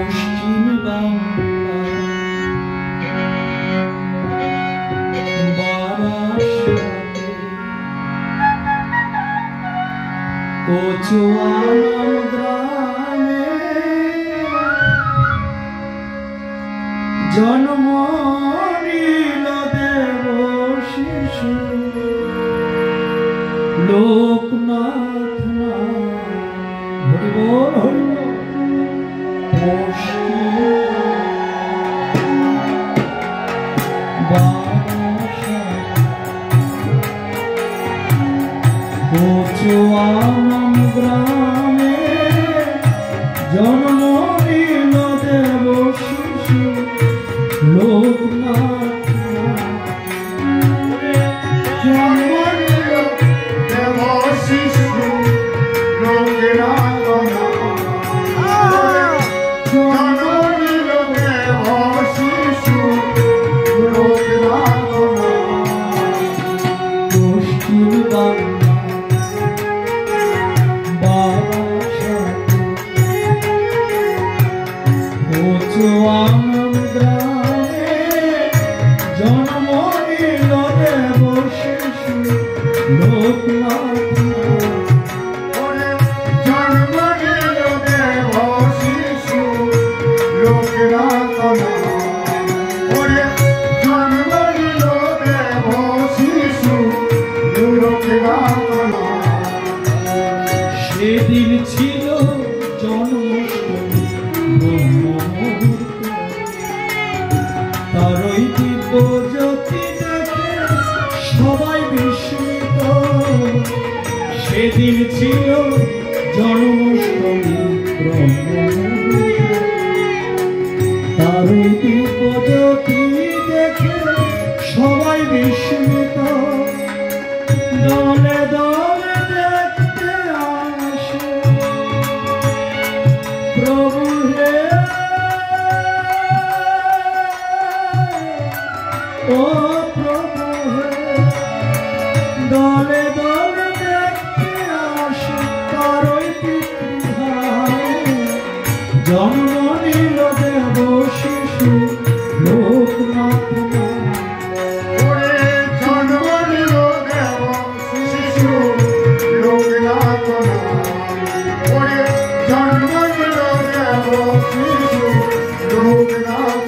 পশ্চিম বাংলা বারাসাতে কচুয়ালাম গ্রামে জন্ম নিল দেব শিশু লোকনাথ হরি বল হরি কচুয়ালাম গ্রামে জন্ম নিল দেব শিশু লোকনাথ জন্ম নিল দেব শিশু লোকনাথ জন্ম নিল দেব শিশু লোকনাথ পশ্চিম বাংলা কচুয়ালাম গ্রামে জন্ম নিল দেব শিশু লোকনাথ জন্ম নিল দেব শিশু লোকনাথ জন্ম নিল দেব শিশু লোকনাথ সেদিন ছিল জন্মাষ্টমী ব্রহ্মমুহূর্ত তারই দিব্য জ্যোতি দেখে সবাই বিস্মিত সেদিন ছিল জন্মাষ্টমী ব্রহ্মমুহূর্ত তারই দিব্য জ্যোতি দেখে সবাই বিস্মিত দলে দলে দেখতে আসে প্রভু হে ও প্রভু হে দলে দলে দেখতে আসে তারই পিতৃভাবে জন্ম নিল দেব শিশু লোকনাথ জন্ম নিল দেব শিশু লোকনাথ জন্ম নিল দেব শিশু লোকনাথ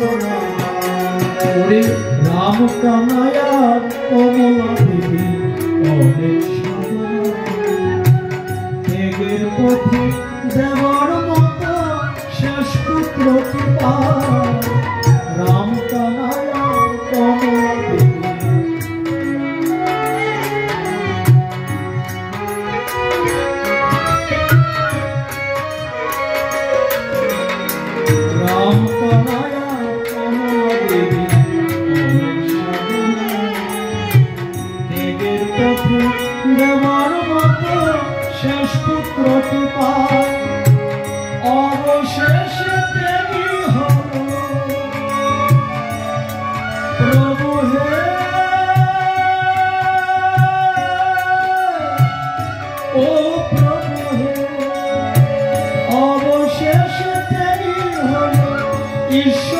ওরে রাম কানায়া কমলা দেবী অনেক ত্যাগের পথে দেওয়ার মতো শেষ পুত্রটি পায় রাম কানায়া কমলা দেবী রাম কানায়া কমলা দেবী ত্যাগের পথে দেওয়ার মতো শেষ পুত্রটি পায় অবশেষে ত্যাগী হল প্রভু হে ও প্রভু হে অবশেষে ত্যাগী হল ঈশ্বর